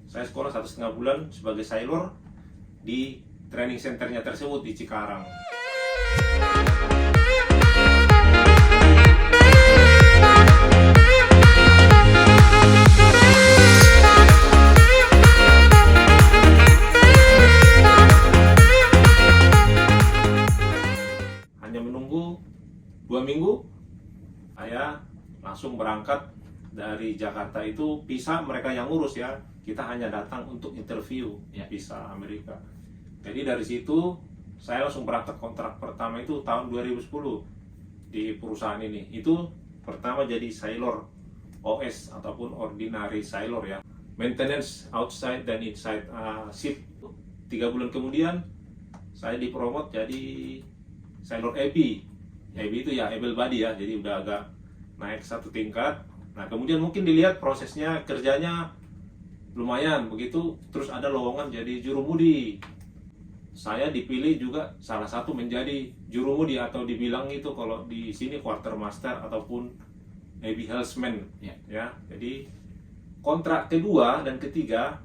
Saya sekolah 1,5 bulan sebagai sailor di training centernya tersebut di Cikarang. Hanya menunggu 2 minggu, saya langsung berangkat dari Jakarta. Itu visa mereka yang ngurus ya, kita hanya datang untuk interview visa Amerika. Jadi dari situ saya langsung berangkat. Kontrak pertama itu tahun 2010 di perusahaan ini. Itu pertama jadi sailor OS ataupun ordinary sailor ya, maintenance outside dan inside ship. 3 bulan kemudian saya dipromot jadi sailor AB. AB itu ya able body ya, jadi udah agak naik 1 tingkat. Nah kemudian mungkin dilihat prosesnya kerjanya lumayan begitu, terus ada lowongan jadi jurumudi. Saya dipilih juga salah satu menjadi jurumudi, atau dibilang itu kalau di sini quartermaster ataupun Navy helmsman ya. Jadi kontrak kedua dan ketiga,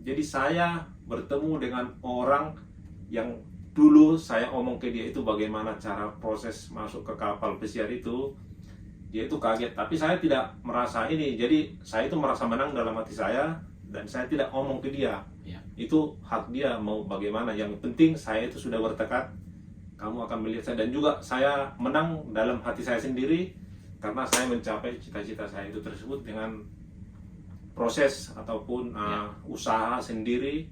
jadi saya bertemu dengan orang yang dulu saya omong ke dia itu bagaimana cara proses masuk ke kapal pesiar itu. Dia itu kaget, tapi saya tidak merasa ini. Jadi saya itu merasa menang dalam hati saya, dan saya tidak omong ke dia. Itu hak dia mau bagaimana. Yang penting saya itu sudah bertekad, kamu akan melihat saya. Dan juga saya menang dalam hati saya sendiri, karena saya mencapai cita-cita saya itu tersebut dengan proses ataupun usaha sendiri,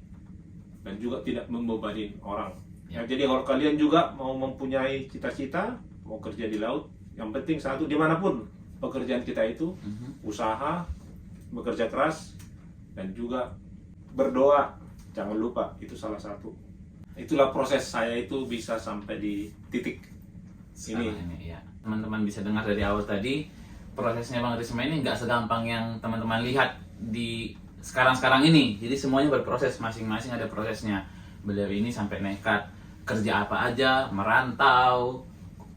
dan juga tidak membebani orang. Jadi kalau kalian juga mau mempunyai cita-cita, mau kerja di laut, yang penting satu, dimanapun pekerjaan kita itu, usaha, bekerja keras, dan juga berdoa, jangan lupa, itu salah satu. Itulah proses saya itu bisa sampai di titik ini ya. Teman-teman bisa dengar dari awal tadi, prosesnya Bang Risma ini nggak segampang yang teman-teman lihat di sekarang-sekarang ini. Jadi semuanya berproses, masing-masing ada prosesnya. Beliau ini sampai nekat kerja apa aja, merantau,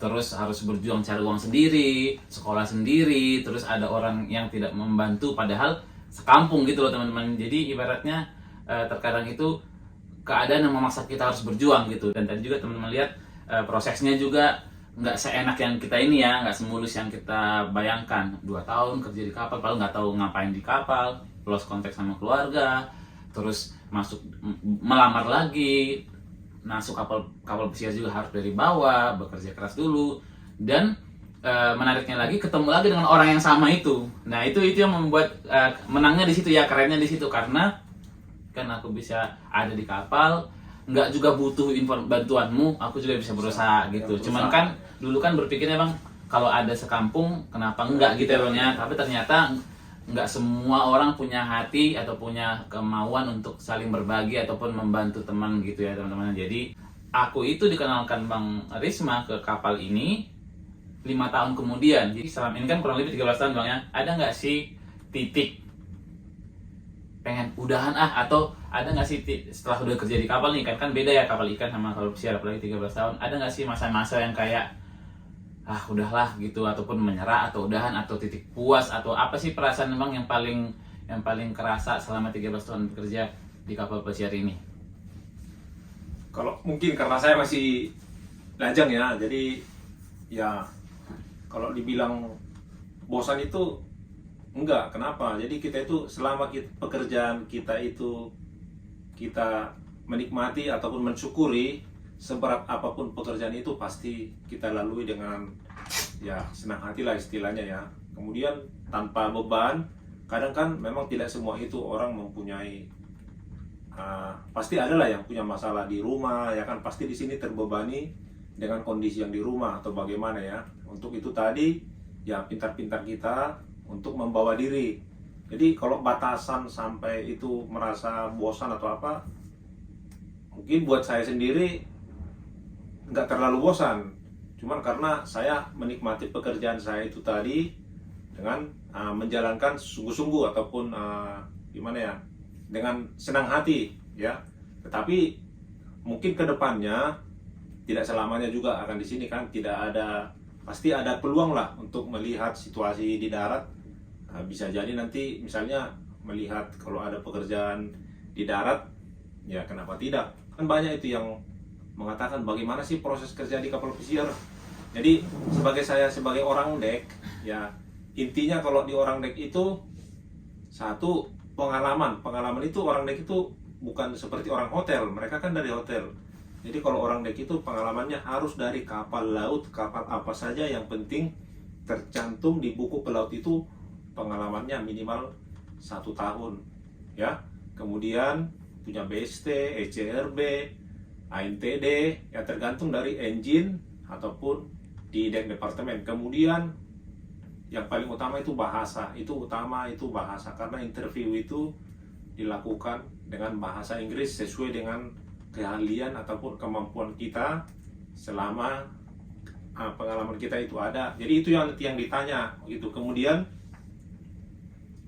terus harus berjuang cari uang sendiri, sekolah sendiri, terus ada orang yang tidak membantu, padahal sekampung gitu loh teman-teman. Jadi ibaratnya terkadang itu keadaan yang memaksa kita harus berjuang gitu. Dan tadi juga teman-teman lihat prosesnya juga nggak seenak yang kita ini ya, nggak semulus yang kita bayangkan. 2 tahun kerja di kapal, padahal nggak tahu ngapain di kapal, lost contact sama keluarga, terus masuk melamar lagi, masuk kapal pesiar juga harus dari bawah, bekerja keras dulu, dan menariknya lagi ketemu lagi dengan orang yang sama itu. Nah itu yang membuat menangnya di situ ya, kerennya di situ, karena kan aku bisa ada di kapal, nggak juga butuh bantuanmu, aku juga bisa berusaha gitu. Cuman kan dulu kan berpikirnya Bang, kalau ada sekampung kenapa enggak gitu ya Bang ya. Tapi ternyata nggak semua orang punya hati atau punya kemauan untuk saling berbagi ataupun membantu teman gitu ya teman-teman. Jadi aku itu dikenalkan Bang Risma ke kapal ini 5 tahun kemudian. Jadi selama ini kan kurang lebih 13 tahun Bang ya. Ada nggak sih titik pengen udahan atau ada nggak sih setelah udah kerja di kapal nih, kan beda ya kapal ikan sama kapal pesiar, apalagi 13 tahun. Ada nggak sih masa-masa yang kayak udahlah gitu, ataupun menyerah, atau udahan, atau titik puas, atau apa sih perasaan Bang yang paling kerasa selama 13 tahun bekerja di kapal pesiar ini? Kalau mungkin karena saya masih lajang ya, jadi ya kalau dibilang bosan itu enggak. Kenapa? Jadi kita itu selama pekerjaan kita itu kita menikmati ataupun mensyukuri, seberat apapun pekerjaan itu pasti kita lalui dengan ya senang hati lah istilahnya ya. Kemudian tanpa beban. Kadang kan memang tidak semua itu orang mempunyai pasti ada lah yang punya masalah di rumah ya kan, pasti di sini terbebani dengan kondisi yang di rumah atau bagaimana ya. Untuk itu tadi ya pintar-pintar kita untuk membawa diri. Jadi kalau batasan sampai itu merasa bosan atau apa, mungkin buat saya sendiri nggak terlalu bosan, cuman karena saya menikmati pekerjaan saya itu tadi dengan menjalankan sungguh-sungguh ataupun gimana ya, dengan senang hati ya. Tetapi mungkin kedepannya tidak selamanya juga akan di sini kan, tidak ada, pasti ada peluang lah untuk melihat situasi di darat. Bisa jadi nanti misalnya melihat kalau ada pekerjaan di darat, ya kenapa tidak? Kan banyak itu yang mengatakan bagaimana sih proses kerja di kapal pesiar. Jadi sebagai orang dek, ya intinya kalau di orang dek itu satu pengalaman itu orang dek itu bukan seperti orang hotel, mereka kan dari hotel. Jadi kalau orang dek itu pengalamannya harus dari kapal laut, kapal apa saja, yang penting tercantum di buku pelaut itu pengalamannya minimal 1 tahun, ya. Kemudian punya BST, ECRB, ANTD, ya tergantung dari engine ataupun di dek departemen. Kemudian yang paling utama itu bahasa, itu bahasa, karena interview itu dilakukan dengan bahasa Inggris sesuai dengan keahlian ataupun kemampuan kita selama pengalaman kita itu ada. Jadi itu yang ditanya gitu. Kemudian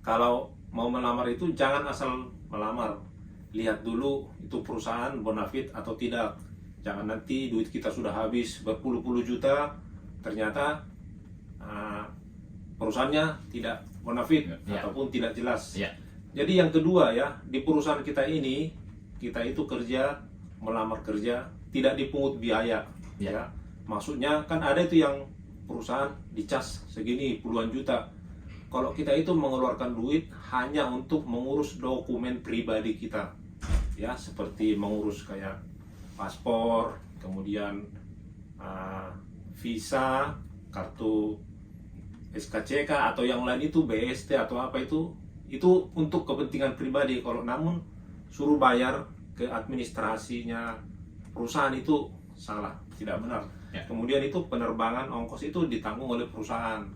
kalau mau melamar itu jangan asal melamar, lihat dulu itu perusahaan bonafit atau tidak. Jangan nanti duit kita sudah habis berpuluh-puluh juta, ternyata perusahaannya tidak bonafit ataupun tidak jelas. Jadi yang kedua ya, di perusahaan kita ini, kita itu kerja, melamar kerja, tidak dipungut biaya. Ya. Maksudnya kan ada itu yang perusahaan dicas segini puluhan juta. Kalau kita itu mengeluarkan duit hanya untuk mengurus dokumen pribadi kita, ya seperti mengurus kayak paspor, kemudian visa, kartu SKCK atau yang lain itu BST atau apa itu untuk kepentingan pribadi. Kalau namun suruh bayar ke administrasinya perusahaan itu salah, tidak benar. Kemudian itu penerbangan ongkos itu ditanggung oleh perusahaan.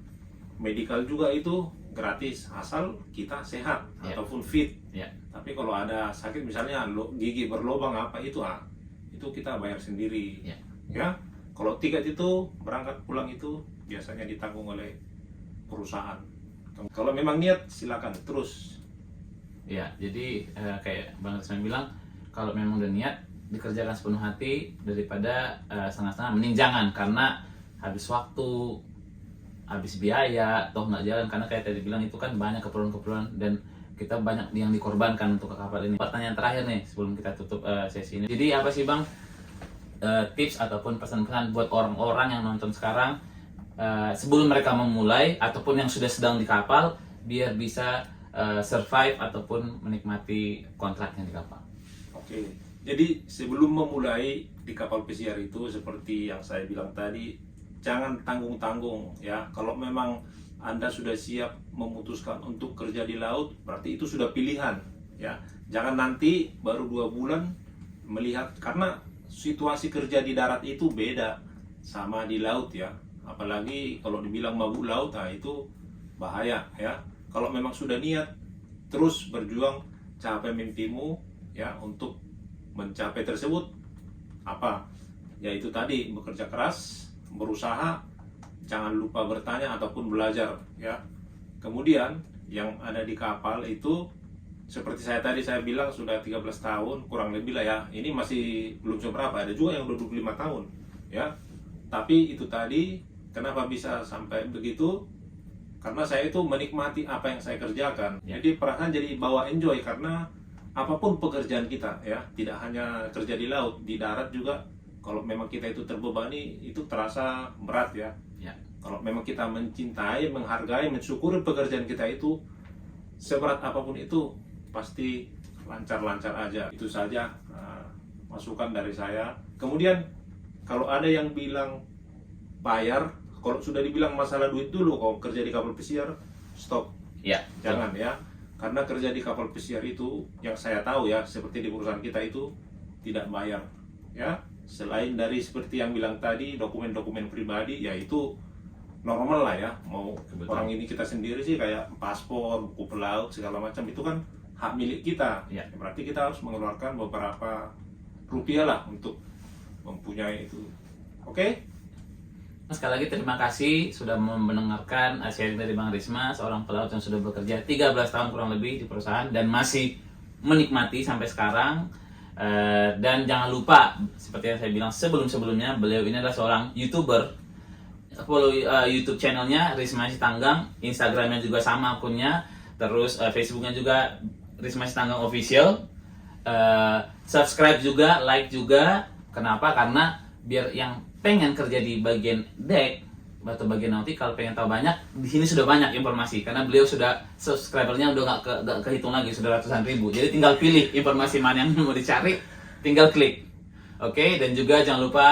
Medical juga itu gratis asal kita sehat ataupun fit. Tapi kalau ada sakit misalnya gigi berlubang apa itu kita bayar sendiri. Ya. Kalau tiket itu berangkat pulang itu biasanya ditanggung oleh perusahaan. Kalau memang niat silakan terus. Ya, jadi kayak Bang Risman bilang, kalau memang udah niat dikerjakan sepenuh hati daripada setengah-setengah, mending jangan, karena habis waktu, habis biaya, toh nggak jalan. Karena kayak tadi bilang itu kan banyak keperluan-keperluan dan kita banyak yang dikorbankan untuk ke kapal ini. Pertanyaan terakhir nih sebelum kita tutup sesi ini. Jadi apa sih Bang tips ataupun pesan-pesan buat orang-orang yang nonton sekarang sebelum mereka memulai ataupun yang sudah sedang di kapal biar bisa survive ataupun menikmati kontraknya di kapal? Oke, jadi sebelum memulai di kapal pesiar itu seperti yang saya bilang tadi, jangan tanggung-tanggung ya. Kalau memang Anda sudah siap memutuskan untuk kerja di laut, berarti itu sudah pilihan ya. Jangan nanti baru 2 bulan melihat, karena situasi kerja di darat itu beda sama di laut ya. Apalagi kalau dibilang mabuk laut, itu bahaya ya. Kalau memang sudah niat terus berjuang, capai mimpimu ya, untuk mencapai tersebut apa? Yaitu tadi bekerja keras, berusaha, jangan lupa bertanya ataupun belajar ya. Kemudian yang ada di kapal itu seperti saya bilang sudah 13 tahun kurang lebih lah ya. Ini masih belum seberapa, ada juga yang udah 25 tahun ya. Tapi itu tadi, kenapa bisa sampai begitu? Karena saya itu menikmati apa yang saya kerjakan. Jadi perasaan jadi bawa enjoy, karena apapun pekerjaan kita ya, tidak hanya kerja di laut, di darat juga. Kalau memang kita itu terbebani, itu terasa berat ya. Kalau memang kita mencintai, menghargai, mensyukuri pekerjaan kita itu, seberat apapun itu pasti lancar-lancar aja. Itu saja masukan dari saya. Kemudian kalau ada yang bilang bayar, kalau sudah dibilang masalah duit dulu, kalau kerja di kapal pesiar, stop. Jangan ya. Karena kerja di kapal pesiar itu yang saya tahu ya, seperti di perusahaan kita itu tidak bayar ya. Selain dari seperti yang bilang tadi, dokumen-dokumen pribadi, ya itu normal lah ya. Mau orang ini kita sendiri sih, kayak paspor, buku pelaut, segala macam, itu kan hak milik kita. Berarti kita harus mengeluarkan beberapa rupiah lah untuk mempunyai itu. Oke? Sekali lagi terima kasih sudah mendengarkan sharing dari Bang Risma, seorang pelaut yang sudah bekerja 13 tahun kurang lebih di perusahaan dan masih menikmati sampai sekarang. Dan jangan lupa, seperti yang saya bilang sebelum-sebelumnya, beliau ini adalah seorang YouTuber. Follow YouTube channelnya Risma Sitanggang, Instagramnya juga sama akunnya. Terus Facebooknya juga Risma Sitanggang Official. Subscribe juga, like juga. Kenapa? Karena biar yang pengen kerja di bagian deck atau bagian nautical pengen tahu banyak, di sini sudah banyak informasi karena beliau sudah subscribernya udah nggak kehitung lagi, sudah ratusan ribu. Jadi tinggal pilih informasi mana yang mau dicari, tinggal klik. Oke, dan juga jangan lupa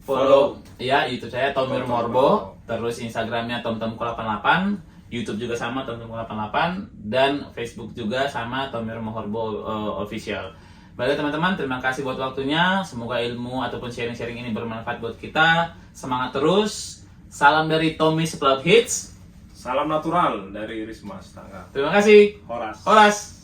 follow ya YouTube saya Tomir Morbo, terus Instagramnya tomtomku88, YouTube juga sama tomtomku88, dan Facebook juga sama Tomir Morbo Official. Baiklah teman-teman, terima kasih buat waktunya. Semoga ilmu ataupun sharing-sharing ini bermanfaat buat kita. Semangat terus. Salam dari Tommy Seplot Hits. Salam natural dari Risma Sitanggang. Terima kasih. Horas. Horas.